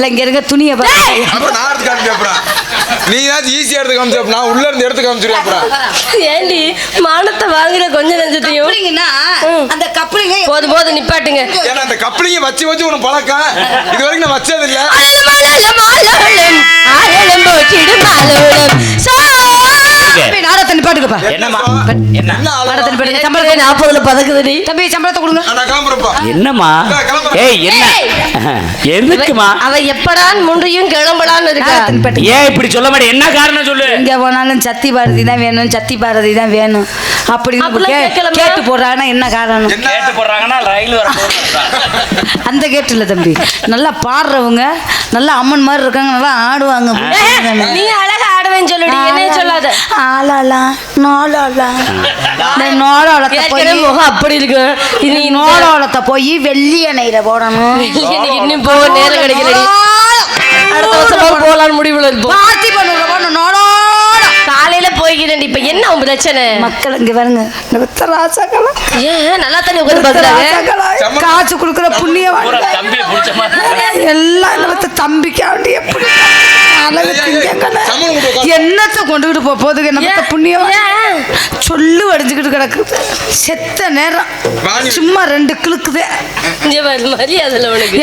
இங்க இருக்க துணியை நீ ஈஸியா எடுத்து காமிச்சு நான் உள்ள இருந்து எடுத்து காமிச்சிருவேன். ஏண்டி மானத்தை வாங்குற கொஞ்சம் நெஞ்சத்தையும் அந்த கப்ளிங்க போதும் போதும் நிப்பாட்டுங்க. ஏன்னா அந்த கப்ளிங்க வச்சு வச்சு உனக்கு பழக்கம். இது வரைக்கும் நான் வச்சது இல்ல. நாடத்தை நிப்பாட்டுக்கப்பா. என்னம்மா சம்பளத்தை 40 பதக்குதுடி தம்பி. சம்பளத்தை கொடுங்க. என்னம்மா? ஏய் என்ன எதுக்குமா? அவ எப்படான் முன்றையும் கிளம்பலான்னு இருக்கா. ஏன் இப்படி சொல்ல மாட்டே? என்ன காரணம் சொல்லு. எங்க போனாலும் சத்தி பாரதி தான் வேணும், சத்தி பாரதி தான் வேணும் அப்படி கேட்டு போடுறாங்கன்னா என்ன காரணம்? கேட்டு போடுறாங்கன்னா ரயில் வர அந்த கேட்டு இல்ல தம்பி. நல்லா பாடுறவங்க நல்லா அம்மன் மாதிரி இருக்காங்க, நல்லா ஆடுவாங்க. நீ அழகா ஆடுவேன்னு சொல்லுடி, என்னைய சொல்லாத. ஆளாளா நோளாளா நோளாளத்தை போய் முகம் அப்படி இருக்கு. நீ நோளாளத்தை போய் வெள்ளி எண்ணெயில போடணும். இன்னும் போக நேரம் கிடைக்கலடி. அடுத்த வருஷம் போகலான்னு முடிவுல இருப்போம். காலையில போய்கிறேன். இப்ப என்ன உன் பிரச்சனை? மக்கள் இங்க பாருங்க, ஏன் நல்லா தானே உட்கார்ந்து பாக்குறாங்க. காசு கொடுக்குற புண்ணியம் தம்பி பிடிச்ச மாதிரி எல்லாம் தம்பிக்காண்டி எப்படி என்னத்தை கொண்டுகிட்டு போதுங்க. நம்ம புண்ணியம் சொல்லு அடிச்சுக்கிட்டு கிடக்குது. செத்த நேரம் சும்மா 2 கிளுக்குதே.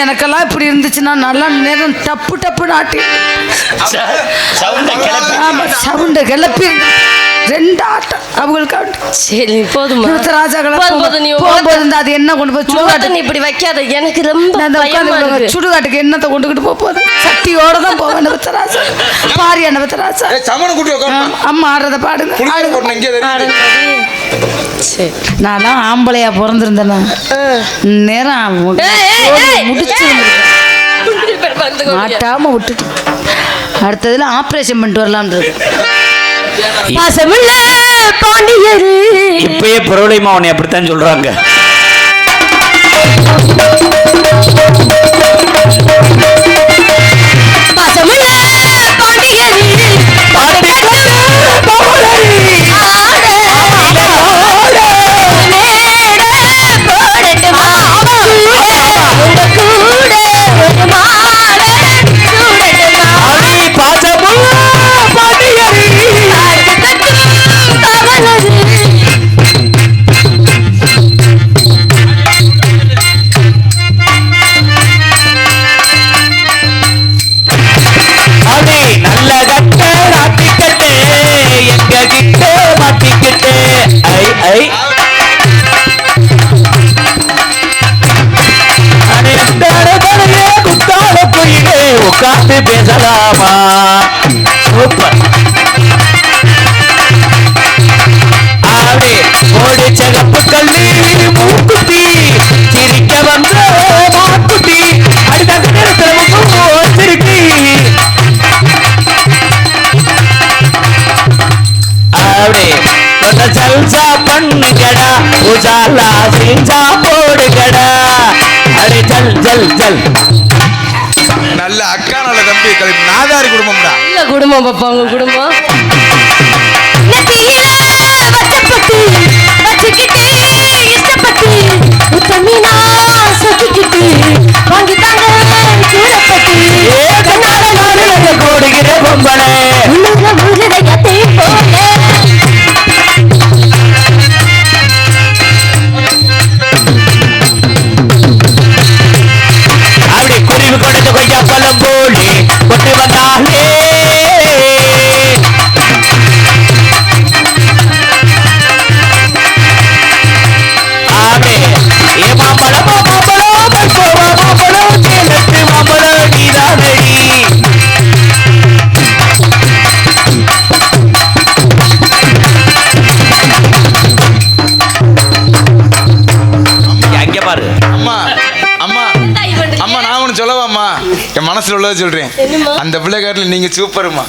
எனக்கெல்லாம் இப்படி இருந்துச்சுன்னா நல்லா நேரம் டப்பு டப்பு நாட்டி சவுண்ட கிளப்பி 2 ஆட்டம் அவங்களுக்கு. சரி போதுமா போகும்போது அது என்ன கொண்டு போய் சுடுகாட்டு இப்படி வைக்காத. எனக்கு ரொம்ப சுடுகாட்டுக்கு என்னத்தை கொண்டுகிட்டு போகுது. சட்டியோட தான் போவேன். பாரியா நவத்தராசா அம்மா ஆடுறத பாடுங்க. நான் ஆம்பளையா பிறந்திருந்தேன்னா நேரம் முடிச்சு மாட்டாம விட்டுட்டு அடுத்ததுல ஆபரேஷன் பண்ணிட்டு வரலாம்ன்றது. இப்பயே புரோலிமா உன்னை அப்படித்தான் சொல்றாங்க. உட்காந்து பேசலாமா? சூப்பர். ஆடே ஓடி சிகப்பு கல்லி மூக்குத்தி சிரிக்க வந்த மாக்குத்தி அடித்தக்க நேரத்தில் சிரிக்கி ஆடே ஜல்சா பண்ணுகடா உஜாலா சிஞ்சா போடுகடா அடே ஜல் ஜல் ஜல். நல்ல அக்கா நல்ல தம்பி நாதாரி குடும்பம்டா. நல்ல குடும்பம் பாப்பா உங்க குடும்பம். கோடுகிற பொம்பளை அப்படி குருவி கொடுத்து கொய்யா பழம் போலி கொண்டு வந்தாலே ஆமே ஏ மாம்பழமோ மாம்பழோ பல்போவா மாம்பழோ சேலத்து மாம்பழோ நீதானடி. அங்க பாரு அம்மா அம்மா அம்மா நான் ஒண்ணு சொல்லவாம்மா? என் மனசுல உள்ளதை சொல்றேன். அந்த பிள்ளைக்காரில் நீங்க சூப்பருமா.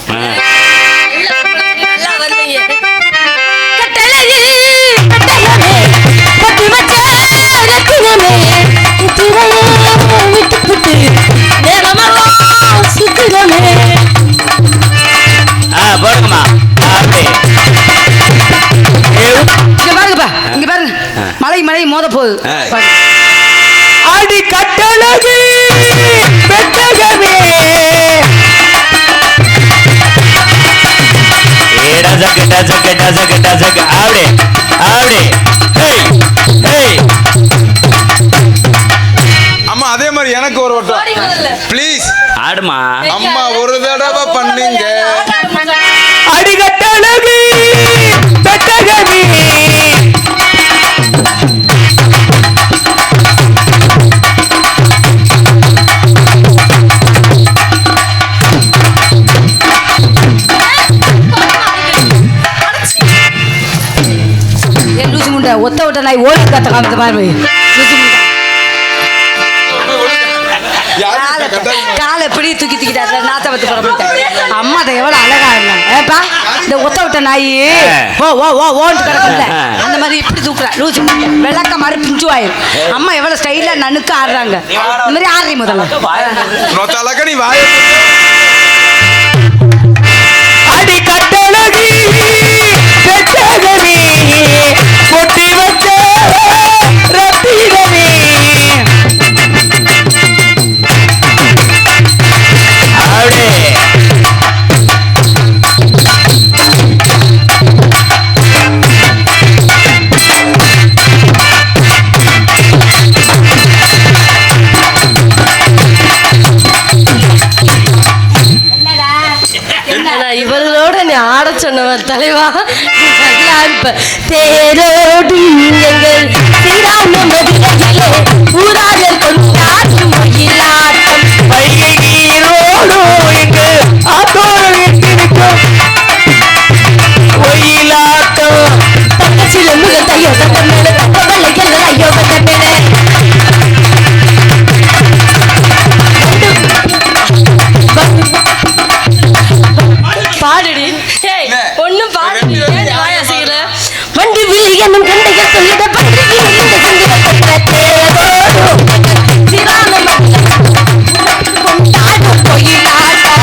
போடுங்கம்மா. இங்க பாருங்க மலை மலை மோத போகுது. அடி கட்டழகு பெட்டகமே டசக்கு டசக்கு டசக்கு அப்படி அப்படி ஹேய் ஹேய் அம்மா அதே மாதிரி எனக்கு ஒரு வட்டம் ப்ளீஸ். ஆடுமா அம்மா ஒரு தடவை பண்ணுங்க. அடிகட்டழகி பெட்டகவி ஏன் லூசு முண்டை ஒத்த விட்ட நாய் ஓடி கத்த காமித்த பாரு லூசு முண்டை. காலை எப்படி தூக்கி தூக்கிட்டாரு நாத்த பத்து படம் அம்மா அதை எவ்வளவு அழகா இருந்தாங்க. ஏப்பா இந்த ஒத்த விட்ட நாய் ஓ ஓ ஓ ஓன்ட்டு கிடக்குல்ல அந்த மாதிரி இப்படி தூக்குறா லூசு முண்டை விளக்க மாதிரி பிஞ்சு ஆயிரும். அம்மா எவ்வளவு ஸ்டைலா நனுக்கு ஆடுறாங்க. இந்த மாதிரி ஆடுறீ முதல்ல நீ வாய அடிகட்டழகி பெட்டகவி கொட்டி வச்ச ரத்தினமே அப்படியே இவர்களோட நீ ஆட சொன்னவன் தலைவா நல்லா இருப்ப. தேரோடு எங்கள் ஸ்ரீராம மதிலே ஊராளர் கொண்டாடும் மயிலாட்டம் வைகை நீரோடு இங்கு ஆத்தோடு இருக்கும் ஒயிலாட்டம் தங்கச்சில முகல் தையோ தந்த மேல தப்பவல்ல எல்லாம் ஐயோ வந்த மேல பாடுடி ஒன்னும் பாடுடி வாயா செய்யல வண்டி விழியனும் கண்டைகள் சொல்லிட பற்றி இந்த கொண்டாடும் கோயிலாட்டம்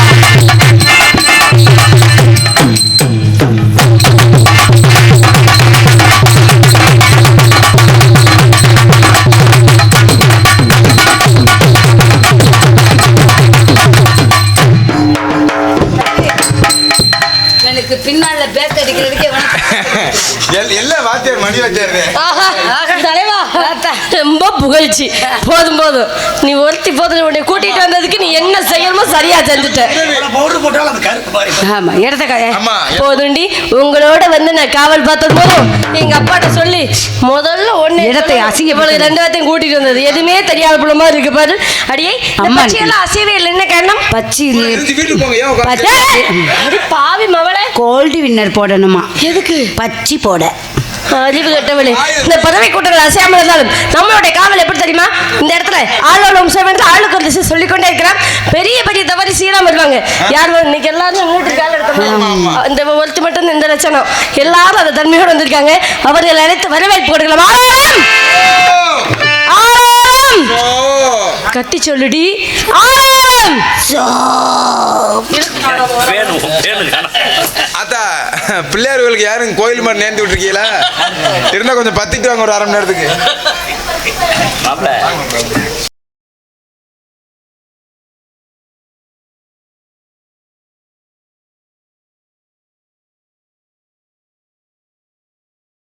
எனக்கு பின்னால பேக் அடிக்கிறதுக்கே எல்லா வாத்தியார் மணி வச்சாரு. தலைவா ரொம்ப புகழ்ச்சி. போதும் போதும் நீ ஒருத்தி போதும் உன்னை கூட்டிட்டு வந்ததுக்கு நீ என்ன செய்யணுமோ சரியா செஞ்சுட்ட. ஆமா இடத்த அம்மா போதுண்டி உங்களோட வந்து நான் காவல் பார்த்தது போதும் எங்க அப்பாட்ட சொல்லி முதல்ல ஒண்ணு இடத்தை அசிங்க இவ்வளவு ரெண்டு வார்த்தையும் கூட்டிட்டு வந்தது எதுவுமே தெரியாத புள்ள மாதிரி இருக்கு பாரு. அடியே அம்மா எல்லாம் அசைவே இல்லை என்ன காரணம் பச்சி வீட்டுக்கு போங்க. ஏன் உட்கார்ந்து? அடி பாவி மவளே கோல்டு வின்னர் போடணுமா எதுக்கு பச்சி போட அறிவு கட்டவளே. இந்த பதவி கூட்டங்கள் அசையாமல் இருந்தாலும் நம்மளுடைய காவல் எப்படி தெரியுமா? இந்த இடத்துல ஆளோட வம்சம் என்று ஆளுக்கு ஒரு திசை சொல்லிக்கொண்டே இருக்கிறான். பெரிய பெரிய தவறு சீராம வருவாங்க. யார் இன்னைக்கு எல்லாரும் வீட்டு கால எடுத்த இந்த ஒருத்தி மட்டும் இந்த லட்சணம் எல்லாரும் அந்த தன்மையோடு வந்திருக்காங்க. அவர்கள் அனைத்து வரவேற்பு கொடுக்கலாம். கட்டி சொல்லுடி அத்தா பிள்ளையார்களுக்கு யாரும் கோயில் மாதிரி நேர்ந்து விட்டுருக்கீங்களா? இருந்தா கொஞ்சம் பத்திட்டு வாங்க ஒரு 1/2 மணி நேரத்துக்கு.